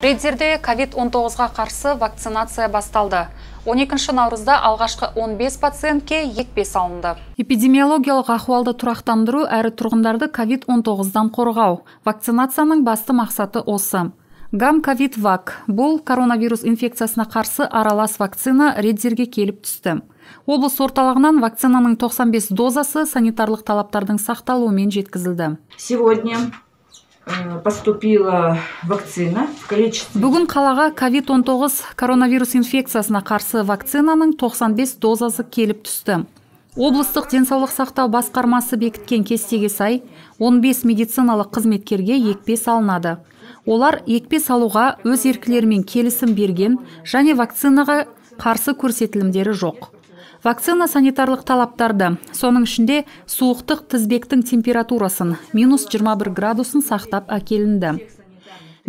Рейдерде COVID-19-ға қарсы вакцинация басталды. 12 наурызда алғашқы 15 пациентке екпе салынды. Эпидемиологиялық ахуалды тұрақтандыру әрі тұрғындарды COVID-19-дан қорғау. Вакцинацияның басты мақсаты осы. Гам-ковид-вак бұл коронавирус инфекциясына қарсы аралас вакцина Рейдерге келіп түсті. Облыс орталығынан вакцинаның 95 дозасы санитарлық талаптардың сақталуымен жеткізілді. Сегодня поступила вакцина в количестве... Бүгін қалаға COVID-19 коронавирус инфекциясына қарсы вакцинаның 95 дозасы келіп түсті. Облыстық денсаулық сақтау басқармасы бекіткен кестеге сай 15 медициналық қызметкерге екпе салынады. Олар екпе салуға өз еркілерімен келісім берген және вакцинаға қарсы көрсетілімдері жоқ. Вакцина санитарлық талаптарды, соның ішінде суықтық тізбектің температурасын -21 градусын сақтап әкелінді.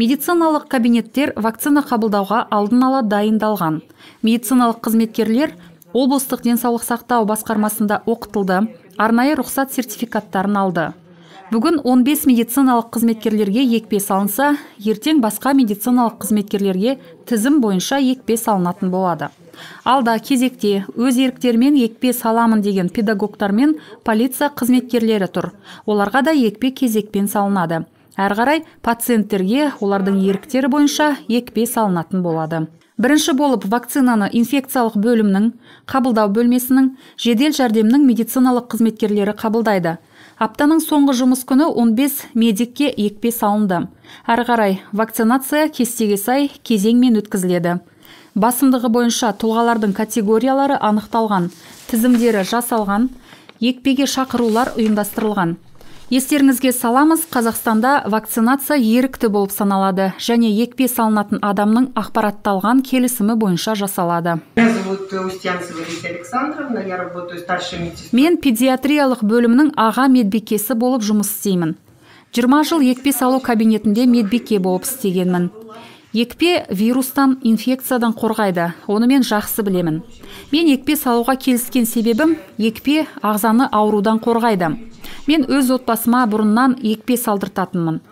Медициналық кабинеттер вакцина қабылдауға алдын ала дайындалған. Медициналық қызметкерлер облыстық денсаулық сақтау басқармасында оқытылды, арнайы рұқсат сертификаттарын алды. Бүгін 15 медициналық қызметкерлерге екпе салынса, ертең басқа медициналық қызметкерлерге тізім бойынша екпе салынатын болады. Алда кезекте өз еріктерімен екпе саламын деген педагогтар мен полиция қызметкерлері тұр. Оларға да екпе кезекпен салынады. Әрі қарай пациенттерге олардың еріктері бойынша екпе салынатын болады. Бірінші болып вакцинаны инфекциялық бөлімнің, қабылдау бөлмесінің, жедел жәрдемнің медициналық қызметкерлері қабылдайды. Аптаның соңғы жұмыс күні 15 медикке екпе салынды. Әрі қарай вакцинация кестеге сай кезеңмен өткізіледі. Басымдығы бойынша тұлғалардың категориялары анықталған, тізімдері жасалған, екпеге шақырулар ұйымдастырылған. Естеріңізге саламыз, Қазақстанда вакцинация ерікті болып саналады және екпе салынатын адамның ақпаратталған келісімі бойынша жасалады. Мен педиатриялық бөлімнің аға медбикесі болып жұмыс істеймін. 20 жыл екпе салу кабинетінде медбике болып істегенмін. Екпе вирустан, инфекциядан қорғайды, оны мен жақсы білемін. Мен екпе салуға келіскен себебім, екпе ағзаны аурудан қорғайды. Мен өз отбасыма бұрыннан екпе салдыртатынмын.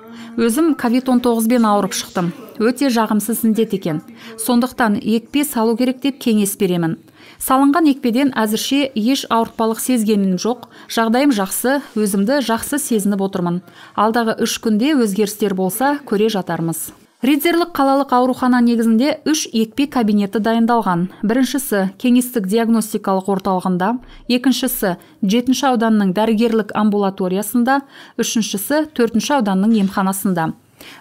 Өзім COVID-19 бен ауырып шықтым. Өте жағымсыз індет екен. Сондықтан екпе салу керек деп кеңес беремін. Салынған екпеден әзірше еш ауыртпалық сезгенім жоқ. Жағдайым жақсы, өзімді жақсы сезініп отырмын. Алдағы 3 күнде өзгерістер болса, көре жатармыз. Ридзерлік қалалық аурухана негізінде 3 екпе кабинеті дайындалған. Біріншісі кеңестік диагностикалық орталығында, екіншісі 7 ауданның дәрігерлік амбулаториясында, үшіншісі 4 ауданның емханасында.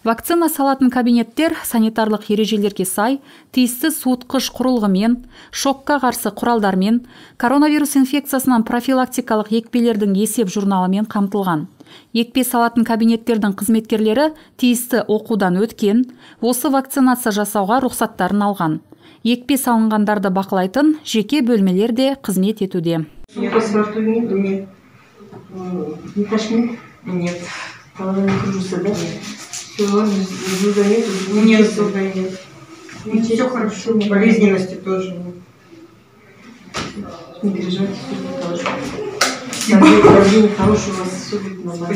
Вакцина салатын кабинеттер санитарлық ережелерге сай, тиісті суытқыш құрылғымен, шокқа қарсы құралдармен, коронавирус инфекциясынан профилактикалық екпелердің есеп журналымен қамтылған. Екпе салатын кабинеттердің қызметкерлері тиісті оқудан өткен, осы вакцинация жасауға рұқсаттарын алған. Екпе салынғандарды бақылайтын жеке бөлмелер де қызмет етуде. Все хорошо, болезненности тоже. Не переживайте, все будет хорошо. Хороший у вас все будет нормально.